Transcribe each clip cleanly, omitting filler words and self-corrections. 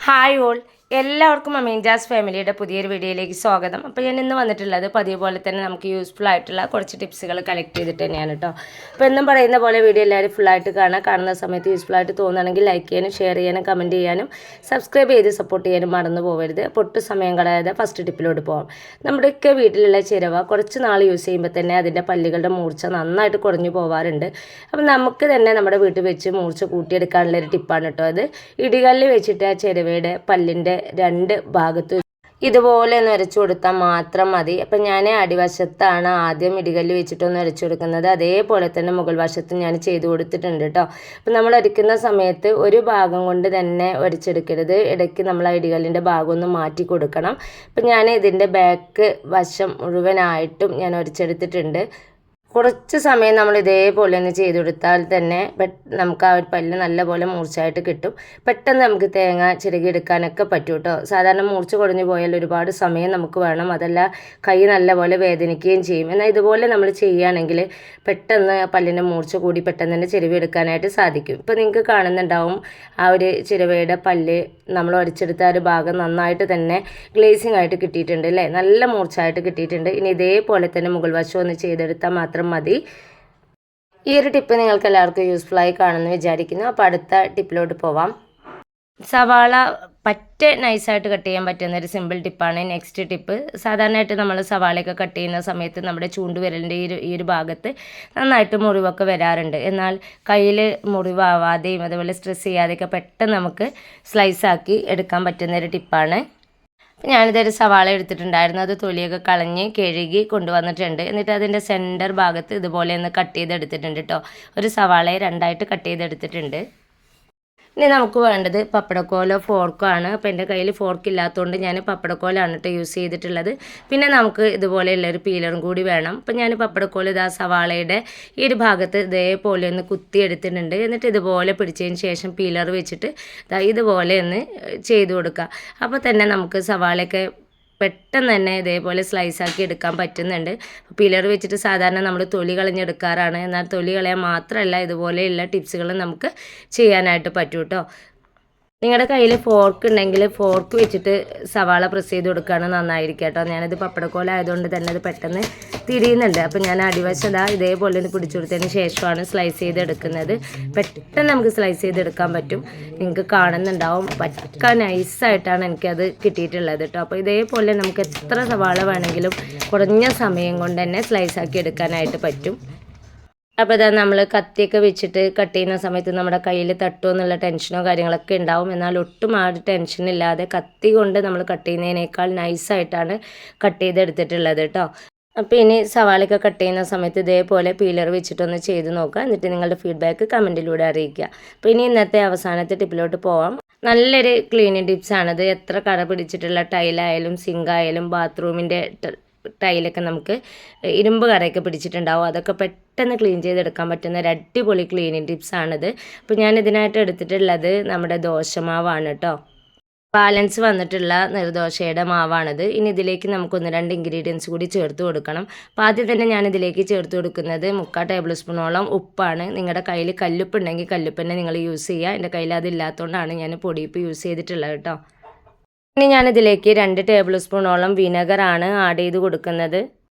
Hi all, എല്ലാവർക്കും അമീൻജാസ് ഫാമിലിയുടെ പുതിയൊരു വീഡിയോയിലേക്ക് സ്വാഗതം. അപ്പോൾ ഞാൻ ഇന്ന് വന്നിട്ടുള്ളത് പതിവ് പോലെ തന്നെ നമുക്ക് യൂസ്ഫുൾ ആയിട്ടുള്ള കുറച്ച് ടിപ്സുകൾ കളക്ട് ചെയ്തിട്ട് തന്നെയാണ് കേട്ടോ. അപ്പോൾ എന്നും പറയുന്ന പോലെ വീഡിയോ എല്ലാവരും ഫുള്ളായിട്ട് കാണുന്ന സമയത്ത് യൂസ്ഫുൾ ആയിട്ട് തോന്നുകയാണെങ്കിൽ ലൈക്ക് ചെയ്യാനും ഷെയർ ചെയ്യാനും കമൻറ്റ് ചെയ്യാനും സബ്സ്ക്രൈബ് ചെയ്ത് സപ്പോർട്ട് ചെയ്യാനും മറന്നു പോകരുത്. പൊട്ട് സമയം കളയാതെ ഫസ്റ്റ് ടിപ്പിലോട്ട് പോകാം. നമ്മുടെയൊക്കെ വീട്ടിലുള്ള ചിരവ കുറച്ച് നാൾ യൂസ് ചെയ്യുമ്പോൾ തന്നെ അതിൻ്റെ പല്ലുകളുടെ മൂർച്ച നന്നായിട്ട് കുറഞ്ഞു പോകാറുണ്ട്. അപ്പം നമുക്ക് തന്നെ നമ്മുടെ വീട്ടിൽ വെച്ച് മൂർച്ച കൂട്ടിയെടുക്കാനുള്ളൊരു ടിപ്പാണ് കേട്ടോ അത്. ഇടികല്ലിൽ വെച്ചിട്ട് ആ ചിരവയുടെ പല്ലിൻ്റെ രണ്ട് ഭാഗത്തും ഇതുപോലെ ഒന്ന് ഉരച്ചു കൊടുത്താൽ മാത്രം മതി. അപ്പം ഞാൻ അടിവശത്താണ് ആദ്യം ഇടികല്ല് വെച്ചിട്ടൊന്ന് ഉരച്ചു കൊടുക്കുന്നത്. അതേപോലെ തന്നെ മുകൾ വശത്തും ഞാൻ ചെയ്ത് കൊടുത്തിട്ടുണ്ട് കേട്ടോ. അപ്പം നമ്മൾ ഉരയ്ക്കുന്ന സമയത്ത് ഒരു ഭാഗം കൊണ്ട് തന്നെ ഉരച്ചെടുക്കരുത്. ഇടയ്ക്ക് നമ്മൾ ആ ഇടികല്ലിൻ്റെ ഭാഗം ഒന്ന് മാറ്റി കൊടുക്കണം. അപ്പം ഞാൻ ഇതിൻ്റെ ബാക്ക് വശം മുഴുവനായിട്ടും ഞാൻ ഉരച്ചെടുത്തിട്ടുണ്ട്. കുറച്ച് സമയം നമ്മൾ ഇതേപോലെ ഒന്ന് ചെയ്ത് കൊടുത്താൽ തന്നെ നമുക്ക് ആ ഒരു പല്ല് നല്ലപോലെ മൂർച്ചയായിട്ട് കിട്ടും. പെട്ടെന്ന് നമുക്ക് തേങ്ങ ചിരകിയെടുക്കാനൊക്കെ പറ്റും കേട്ടോ. സാധാരണ മൂർച്ച കുറഞ്ഞു പോയാൽ ഒരുപാട് സമയം നമുക്ക് വേണം, അതല്ല കൈ നല്ലപോലെ വേദനിക്കുകയും ചെയ്യും. എന്നാൽ ഇതുപോലെ നമ്മൾ ചെയ്യുകയാണെങ്കിൽ പെട്ടെന്ന് പല്ലിൻ്റെ മൂർച്ച കൂടി പെട്ടെന്ന് തന്നെ ചിരവിയെടുക്കാനായിട്ട് സാധിക്കും. ഇപ്പോൾ നിങ്ങൾക്ക് കാണുന്നുണ്ടാവും ആ ഒരു ചിരവയുടെ പല്ല് നമ്മൾ ഉരച്ചെടുത്ത ഒരു ഭാഗം നന്നായിട്ട് തന്നെ ഗ്ലേസിങ് ആയിട്ട് കിട്ടിയിട്ടുണ്ട് അല്ലേ, നല്ല മൂർച്ചയായിട്ട് കിട്ടിയിട്ടുണ്ട്. ഇനി ഇതേപോലെ തന്നെ മുകൾ വശം ഒന്ന് ചെയ്തെടുത്താൽ മാത്രം മതി. ഈ ഒരു ടിപ്പ് നിങ്ങൾക്ക് എല്ലാവർക്കും യൂസ്ഫുൾ ആയി കാണുമെന്ന് വിചാരിക്കുന്നു. അപ്പോൾ അടുത്ത ടിപ്പിലോട്ട് പോവാം. സവാള പറ്റ നൈസായിട്ട് കട്ട് ചെയ്യാൻ പറ്റുന്ന ഒരു സിമ്പിൾ ടിപ്പാണ് നെക്സ്റ്റ് ടിപ്പ്. സാധാരണയായിട്ട് നമ്മൾ സവാളയൊക്കെ കട്ട് ചെയ്യുന്ന സമയത്ത് നമ്മുടെ ചൂണ്ടുവിരലിൻ്റെ ഈ ഒരു ഭാഗത്ത് നന്നായിട്ട് മുറിവൊക്കെ വരാറുണ്ട്. എന്നാൽ കയ്യിൽ മുറിവാവാതെയും അതുപോലെ സ്ട്രെസ് ചെയ്യാതെയൊക്കെ പെട്ടെന്ന് നമുക്ക് സ്ലൈസാക്കി എടുക്കാൻ പറ്റുന്ന ഒരു ടിപ്പാണ്. ഞാനിതൊരു സവാള എടുത്തിട്ടുണ്ടായിരുന്നു. അത് തൊലിയൊക്കെ കളഞ്ഞ് കഴുകി കൊണ്ടുവന്നിട്ടുണ്ട്. എന്നിട്ട് അതിൻ്റെ സെൻറ്റർ ഭാഗത്ത് ഇതുപോലെ ഒന്ന് കട്ട് ചെയ്തെടുത്തിട്ടുണ്ട് കേട്ടോ. ഒരു സവാളയെ രണ്ടായിട്ട് കട്ട് ചെയ്തെടുത്തിട്ടുണ്ട്. ഇനി നമുക്ക് വേണ്ടത് പപ്പടക്കോലോ ഫോർക്കോ ആണ്. അപ്പോൾ എൻ്റെ കയ്യിൽ ഫോർക്ക് ഇല്ലാത്തതുകൊണ്ട് ഞാൻ പപ്പടക്കോലാണ് കേട്ടോ യൂസ് ചെയ്തിട്ടുള്ളത്. പിന്നെ നമുക്ക് ഇതുപോലെയുള്ളൊരു പീലറും കൂടി വേണം. അപ്പോൾ ഞാൻ പപ്പടക്കോല് ഇതാ സവാളയുടെ ഈ ഒരു ഭാഗത്ത് ഇതേപോലെ ഒന്ന് കുത്തി എടുത്തിട്ടുണ്ട്. എന്നിട്ട് ഇതുപോലെ പിടിച്ചതിന് ശേഷം പീലർ വെച്ചിട്ട് ഇതുപോലെ ഒന്ന് ചെയ്ത് കൊടുക്കുക. അപ്പോൾ തന്നെ നമുക്ക് സവാളയൊക്കെ പെട്ടെന്ന് തന്നെ ഇതേപോലെ സ്ലൈസാക്കി എടുക്കാൻ പറ്റുന്നുണ്ട്. പില്ലർ വെച്ചിട്ട് സാധാരണ നമ്മൾ തൊലി കളഞ്ഞെടുക്കാറാണ്. എന്നാൽ തൊലി കളയാൻ മാത്രമല്ല ഇതുപോലെയുള്ള ടിപ്സുകൾ നമുക്ക് ചെയ്യാനായിട്ട് പറ്റും കേട്ടോ. നിങ്ങളുടെ കയ്യിൽ ഫോർക്ക് ഉണ്ടെങ്കിൽ ഫോർക്ക് വെച്ചിട്ട് സവാള പ്രസ് ചെയ്ത് കൊടുക്കുകയാണ് നന്നായിരിക്കും കേട്ടോ. ഞാനത് പപ്പടക്കോല ആയതുകൊണ്ട് തന്നെ അത് പെട്ടെന്ന് തിരിയുന്നുണ്ട്. അപ്പോൾ ഞാൻ അടിവശം ഇതേപോലെ ഒന്ന് പിടിച്ചു കൊടുത്തതിന് ശേഷമാണ് സ്ലൈസ് ചെയ്തെടുക്കുന്നത്. പെട്ടെന്ന് നമുക്ക് സ്ലൈസ് ചെയ്തെടുക്കാൻ പറ്റും. നിങ്ങൾക്ക് കാണുന്നുണ്ടാവും പക്ക നൈസായിട്ടാണ് എനിക്കത് കിട്ടിയിട്ടുള്ളത് കേട്ടോ. അപ്പോൾ ഇതേപോലെ നമുക്ക് എത്ര സവാള വേണമെങ്കിലും കുറഞ്ഞ സമയം കൊണ്ട് തന്നെ സ്ലൈസ് ആക്കി എടുക്കാനായിട്ട് പറ്റും. അപ്പോൾ ഇതാ നമ്മൾ കത്തിയൊക്കെ വെച്ചിട്ട് കട്ട് ചെയ്യുന്ന സമയത്ത് നമ്മുടെ കയ്യിൽ തട്ടുമോ എന്നുള്ള ടെൻഷനോ കാര്യങ്ങളൊക്കെ ഉണ്ടാവും. എന്നാൽ ഒട്ടും ആ ഒരു ടെൻഷനില്ലാതെ കത്തി കൊണ്ട് നമ്മൾ കട്ട് ചെയ്യുന്നതിനേക്കാൾ നൈസായിട്ടാണ് കട്ട് ചെയ്തെടുത്തിട്ടുള്ളത് കേട്ടോ. അപ്പോൾ ഇനി സവാളയൊക്കെ കട്ട് ചെയ്യുന്ന സമയത്ത് ഇതേപോലെ പീലർ വെച്ചിട്ടൊന്ന് ചെയ്ത് നോക്കുക. എന്നിട്ട് നിങ്ങളുടെ ഫീഡ്ബാക്ക് കമൻറ്റിലൂടെ അറിയിക്കുക. അപ്പോൾ ഇനി ഇന്നത്തെ അവസാനത്തെ ടിപ്പിലോട്ട് പോവാം. നല്ലൊരു ക്ലീനിങ് ടിപ്സാണത്. എത്ര കറ പിടിച്ചിട്ടുള്ള ടൈലായാലും സിങ്കായാലും ബാത്റൂമിൻ്റെ ടൈലൊക്കെ നമുക്ക് ഇരുമ്പ് കറയൊക്കെ പിടിച്ചിട്ടുണ്ടാവും. അതൊക്കെ പെട്ടെന്ന് ക്ലീൻ ചെയ്തെടുക്കാൻ പറ്റുന്ന ഒരു അടിപൊളി ക്ലീനിങ് ടിപ്സാണിത്. അപ്പോൾ ഞാൻ ഇതിനായിട്ട് എടുത്തിട്ടുള്ളത് നമ്മുടെ ദോശമാവാണ് കേട്ടോ. ബാലൻസ് വന്നിട്ടുള്ള നിർദോശയുടെ മാവാണിത്. ഇനി ഇതിലേക്ക് നമുക്ക് 1-2 ഇൻഗ്രീഡിയൻസ് കൂടി ചേർത്ത് കൊടുക്കണം. അപ്പോൾ ആദ്യം തന്നെ ഞാൻ ഇതിലേക്ക് ചേർത്ത് കൊടുക്കുന്നത് 3/4 ടേബിൾ സ്പൂണോളം ഉപ്പാണ്. നിങ്ങളുടെ കയ്യിൽ കല്ലുപ്പ് ഉണ്ടെങ്കിൽ കല്ലുപ്പ് തന്നെ നിങ്ങൾ യൂസ് ചെയ്യുക. എൻ്റെ കയ്യിൽ അതില്ലാത്തതുകൊണ്ടാണ് ഞാൻ പൊടിയുപ്പ് യൂസ് ചെയ്തിട്ടുള്ളത് കേട്ടോ. ഇനി ഞാനിതിലേക്ക് 2 ടേബിൾ സ്പൂണോളം വിനെഗറാണ് ആഡ് ചെയ്ത് കൊടുക്കുന്നത്.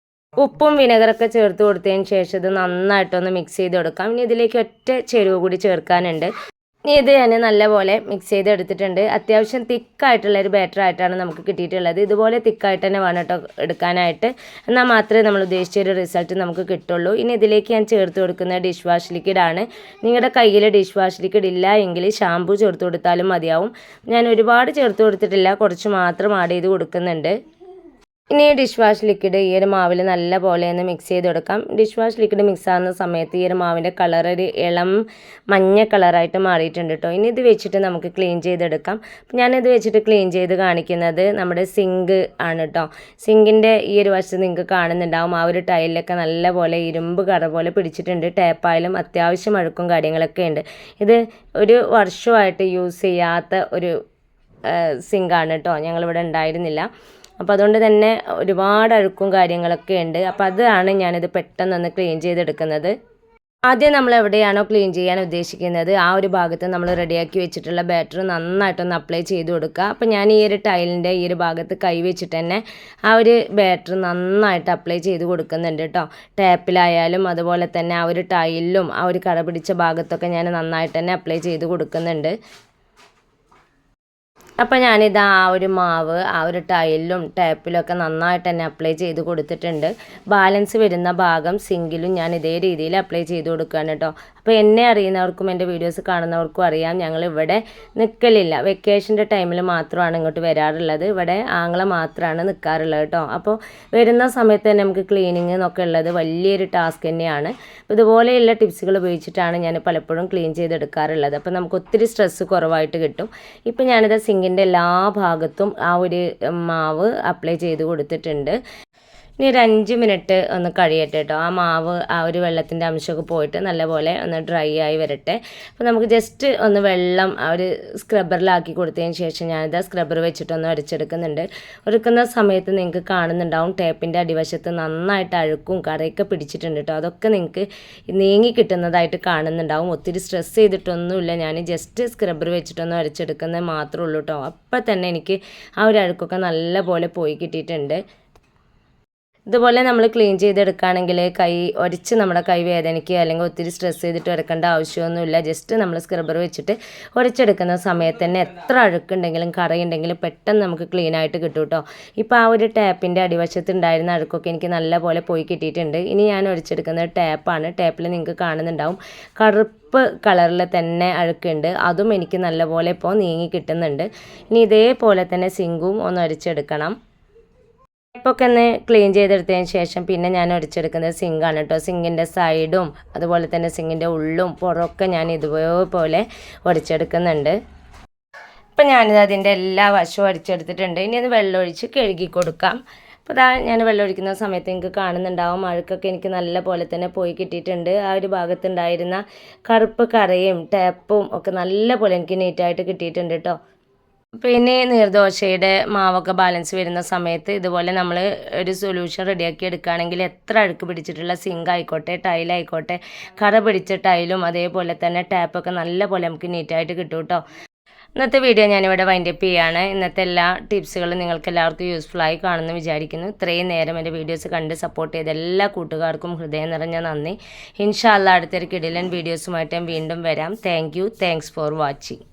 ഉപ്പും വിനെഗറൊക്കെ ചേർത്ത് കൊടുത്തതിന് ശേഷം ഇത് നന്നായിട്ടൊന്ന് മിക്സ് ചെയ്ത് കൊടുക്കാം. ഇനി ഇതിലേക്ക് ഒറ്റ ചേരുവ കൂടി ചേർക്കാനുണ്ട്. ഇനി ഇത് ഞാൻ നല്ലപോലെ മിക്സ് ചെയ്ത് എടുത്തിട്ടുണ്ട്. അത്യാവശ്യം തിക്കായിട്ടുള്ളൊരു ബാറ്റർ ആയിട്ടാണ് നമുക്ക് കിട്ടിയിട്ടുള്ളത്. ഇതുപോലെ തിക്കായിട്ട് തന്നെ വേണം കേട്ടോ എടുക്കാനായിട്ട്. എന്നാൽ മാത്രമേ നമ്മൾ ഉദ്ദേശിച്ചൊരു റിസൾട്ട് നമുക്ക് കിട്ടുള്ളൂ. ഇനി ഇതിലേക്ക് ഞാൻ ചേർത്ത് കൊടുക്കുന്ന ഡിഷ് വാഷ് ലിക്വിഡാണ്. നിങ്ങളുടെ കയ്യിൽ ഡിഷ് വാഷ് ലിക്വിഡ് ഇല്ല എങ്കിൽ ഷാമ്പു ചേർത്ത് കൊടുത്താലും മതിയാവും. ഞാൻ ഒരുപാട് ചേർത്ത് കൊടുത്തിട്ടില്ല, കുറച്ച് മാത്രം ആഡ് ചെയ്ത് കൊടുക്കുന്നുണ്ട്. ഇനി ഡിഷ് വാഷ് ലിക്വിഡ് ഈ ഒരു മാവിൽ നല്ല പോലെ ഒന്ന് മിക്സ് ചെയ്ത് കൊടുക്കാം. ഡിഷ് വാഷ് ലിക്വിഡ് മിക്സ് ആകുന്ന സമയത്ത് ഈ ഒരു മാവിൻ്റെ കളർ ഒരു ഇളം മഞ്ഞ കളറായിട്ട് മാറിയിട്ടുണ്ട് കേട്ടോ. ഇനി ഇത് വെച്ചിട്ട് നമുക്ക് ക്ലീൻ ചെയ്തെടുക്കാം. അപ്പം ഞാനിത് വെച്ചിട്ട് ക്ലീൻ ചെയ്ത് കാണിക്കുന്നത് നമ്മുടെ സിങ്ക് ആണ് കേട്ടോ. സിങ്കിൻ്റെ ഈ ഒരു വശത്ത് നിങ്ങൾക്ക് കാണുന്നുണ്ടാവും ആ ഒരു ടൈലിലൊക്കെ നല്ല പോലെ ഇരുമ്പ് കറ പോലെ പിടിച്ചിട്ടുണ്ട്. ടേപ്പായാലും അത്യാവശ്യം അഴുക്കും കാര്യങ്ങളൊക്കെ ഉണ്ട്. ഇത് ഒരു വർഷമായിട്ട് യൂസ് ചെയ്യാത്ത ഒരു സിങ്കാണ് കേട്ടോ. ഞങ്ങളിവിടെ ഉണ്ടായിരുന്നില്ല. അപ്പോൾ അതുകൊണ്ട് തന്നെ ഒരുപാട് അഴുക്കും കാര്യങ്ങളൊക്കെ ഉണ്ട്. അപ്പോൾ അതാണ് ഞാനിത് പെട്ടെന്നൊന്ന് ക്ലീൻ ചെയ്തെടുക്കുന്നത്. ആദ്യം നമ്മൾ എവിടെയാണോ ക്ലീൻ ചെയ്യാൻ ഉദ്ദേശിക്കുന്നത് ആ ഒരു ഭാഗത്ത് നമ്മൾ റെഡിയാക്കി വെച്ചിട്ടുള്ള ബാറ്റർ നന്നായിട്ടൊന്ന് അപ്ലൈ ചെയ്ത് കൊടുക്കുക. അപ്പോൾ ഞാൻ ഈ ഒരു ടൈലിൻ്റെ ഈ ഒരു ഭാഗത്ത് കൈ വെച്ചിട്ട് തന്നെ ആ ഒരു ബാറ്റർ നന്നായിട്ട് അപ്ലൈ ചെയ്ത് കൊടുക്കുന്നുണ്ട് കേട്ടോ. ടാപ്പിലായാലും അതുപോലെ തന്നെ ആ ഒരു ടൈലിലും ആ ഒരു കറ പിടിച്ച ഭാഗത്തൊക്കെ ഞാൻ നന്നായിട്ട് തന്നെ അപ്ലൈ ചെയ്ത് കൊടുക്കുന്നുണ്ട്. അപ്പോൾ ഞാനിത് ആ ഒരു മാവ് ആ ഒരു ടൈലിലും ടാപ്പിലൊക്കെ നന്നായിട്ട് തന്നെ അപ്ലൈ ചെയ്ത് കൊടുത്തിട്ടുണ്ട്. ബാലൻസ് വരുന്ന ഭാഗം സിങ്കിലും ഞാൻ ഇതേ രീതിയിൽ അപ്ലൈ ചെയ്ത് കൊടുക്കുകയാണ് കേട്ടോ. അപ്പോൾ എന്നെ അറിയുന്നവർക്കും എൻ്റെ വീഡിയോസ് കാണുന്നവർക്കും അറിയാം, ഞങ്ങളിവിടെ നിൽക്കലില്ല. വെക്കേഷൻ്റെ ടൈമിൽ മാത്രമാണ് ഇങ്ങോട്ട് വരാറുള്ളത്. ഇവിടെ ആങ്ങള മാത്രമാണ് നിൽക്കാറുള്ളത് കേട്ടോ. അപ്പോൾ വരുന്ന സമയത്ത് തന്നെ നമുക്ക് ക്ലീനിങ് എന്നൊക്കെ ഉള്ളത് വലിയൊരു ടാസ്ക് തന്നെയാണ്. അപ്പോൾ ഇതുപോലെയുള്ള ടിപ്സുകൾ ഉപയോഗിച്ചിട്ടാണ് ഞാൻ പലപ്പോഴും ക്ലീൻ ചെയ്തെടുക്കാറുള്ളത്. അപ്പോൾ നമുക്ക് ഒത്തിരി സ്ട്രെസ്സ് കുറവായിട്ട് കിട്ടും. ഇപ്പോൾ ഞാനിത് സിങ്കിൻ്റെ എല്ലാ ഭാഗത്തും ആ ഒരു മാവ് അപ്ലൈ ചെയ്ത് കൊടുത്തിട്ടുണ്ട്. ഇനി ഒരു 5 മിനിറ്റ് ഒന്ന് കഴിയട്ടെ കേട്ടോ. ആ മാവ് ആ ഒരു വെള്ളത്തിൻ്റെ അംശമൊക്കെ പോയിട്ട് നല്ലപോലെ ഒന്ന് ഡ്രൈ ആയി വരട്ടെ. അപ്പോൾ നമുക്ക് ജസ്റ്റ് ഒന്ന് വെള്ളം ആ ഒരു സ്ക്രബ്ബറിലാക്കി കൊടുത്തതിന് ശേഷം ഞാനിത് സ്ക്രബ്ബർ വെച്ചിട്ടൊന്ന് ഉരച്ചെടുക്കുന്നുണ്ട്. ഉരക്കുന്ന സമയത്ത് നിങ്ങൾക്ക് കാണുന്നുണ്ടാവും ടേപ്പിൻ്റെ അടിവശത്ത് നന്നായിട്ട് അഴുക്കും കറയൊക്കെ പിടിച്ചിട്ടുണ്ട് കേട്ടോ. അതൊക്കെ നിങ്ങൾക്ക് നീങ്ങി കിട്ടുന്നതായിട്ട് കാണുന്നുണ്ടാവും. ഒത്തിരി സ്ട്രെസ് ചെയ്തിട്ടൊന്നുമില്ല, ഞാൻ ജസ്റ്റ് സ്ക്രബ്ബർ വെച്ചിട്ടൊന്ന് ഉരച്ചെടുക്കുന്നത് മാത്രമേ ഉള്ളൂ കേട്ടോ. അപ്പം തന്നെ എനിക്ക് ആ ഒരു അഴുക്കൊക്കെ നല്ല പോലെ പോയി കിട്ടിയിട്ടുണ്ട്. ഇതുപോലെ നമ്മൾ ക്ലീൻ ചെയ്തെടുക്കുകയാണെങ്കിൽ കൈ ഒരച്ച് നമ്മുടെ കൈ വേദനിക്കുക അല്ലെങ്കിൽ ഒത്തിരി സ്ട്രെസ് ചെയ്തിട്ട് ഉരക്കേണ്ട ആവശ്യമൊന്നുമില്ല. ജസ്റ്റ് നമ്മൾ സ്ക്രബ്ബർ വെച്ചിട്ട് ഉരച്ചെടുക്കുന്ന സമയത്ത് തന്നെ എത്ര അഴുക്കുണ്ടെങ്കിലും കറയുണ്ടെങ്കിലും പെട്ടെന്ന് നമുക്ക് ക്ലീൻ ആയിട്ട് കിട്ടും കേട്ടോ. ഇപ്പോൾ ആ ഒരു ടാപ്പിൻ്റെ അടിവശത്ത് ഉണ്ടായിരുന്ന അഴുക്കൊക്കെ എനിക്ക് നല്ല പോലെ പോയി കിട്ടിയിട്ടുണ്ട്. ഇനി ഞാൻ ഉരച്ചെടുക്കുന്നത് ടാപ്പാണ്. ടാപ്പിൽ നിങ്ങൾക്ക് കാണുന്നുണ്ടാവും കറുപ്പ് കളറിൽ തന്നെ അഴുക്കുണ്ട്. അതും എനിക്ക് നല്ലപോലെ ഇപ്പോൾ നീങ്ങി കിട്ടുന്നുണ്ട്. ഇനി ഇതേപോലെ തന്നെ സിങ്കും ഒന്ന് ഉരച്ചെടുക്കണം. ടാപ്പൊക്കെ ഒന്ന് ക്ലീൻ ചെയ്തെടുത്തതിന് ശേഷം പിന്നെ ഞാൻ ഉരച്ചെടുക്കുന്നത് സിങ്കാണ് കേട്ടോ. സിങ്കിൻ്റെ സൈഡും അതുപോലെ തന്നെ സിങ്കിൻ്റെ ഉള്ളും പുറമൊക്കെ ഞാൻ ഇതുപോലെ ഉരച്ചെടുക്കുന്നുണ്ട്. ഇപ്പം ഞാനിത് അതിൻ്റെ എല്ലാ വശവും അടിച്ചെടുത്തിട്ടുണ്ട്. ഇനി അത് വെള്ളമൊഴിച്ച് കഴുകി കൊടുക്കാം. അപ്പോൾ അതാ ഞാൻ വെള്ളമൊഴിക്കുന്ന സമയത്ത് നിങ്ങൾക്ക് കാണുന്നുണ്ടാവും അഴുക്കൊക്കെ എനിക്ക് നല്ല പോലെ തന്നെ പോയി കിട്ടിയിട്ടുണ്ട്. ആ ഒരു ഭാഗത്തുണ്ടായിരുന്ന കറുപ്പ് കറയും ടാപ്പും ഒക്കെ നല്ല പോലെ എനിക്ക് നീറ്റായിട്ട് കിട്ടിയിട്ടുണ്ട് കേട്ടോ. പിന്നെ നീർദോശയുടെ മാവൊക്കെ ബാലൻസ് വരുന്ന സമയത്ത് ഇതുപോലെ നമ്മൾ ഒരു സൊല്യൂഷൻ റെഡിയാക്കി എടുക്കുകയാണെങ്കിൽ എത്ര അഴുക്ക് പിടിച്ചിട്ടുള്ള സിങ്ക് ആയിക്കോട്ടെ ടൈലായിക്കോട്ടെ കറ പിടിച്ച ടൈലും അതേപോലെ തന്നെ ടാപ്പൊക്കെ നല്ല പോലെ നമുക്ക് നീറ്റായിട്ട് കിട്ടും കേട്ടോ. ഇന്നത്തെ വീഡിയോ ഞാനിവിടെ വൈൻഡപ്പ് ചെയ്യുകയാണ്. ഇന്നത്തെ എല്ലാ ടിപ്സുകളും നിങ്ങൾക്ക് എല്ലാവർക്കും യൂസ്ഫുള്ളായി കാണുമെന്ന് വിചാരിക്കുന്നു. ഇത്രയും നേരം എൻ്റെ വീഡിയോസ് കണ്ട് സപ്പോർട്ട് ചെയ്ത എല്ലാ കൂട്ടുകാർക്കും ഹൃദയം നിറഞ്ഞ നന്ദി. ഇൻഷാ അല്ലാഹ് അടുത്തൊരു കിടിലൻ വീഡിയോസുമായിട്ട് വീണ്ടും വരാം. Thanks for watching.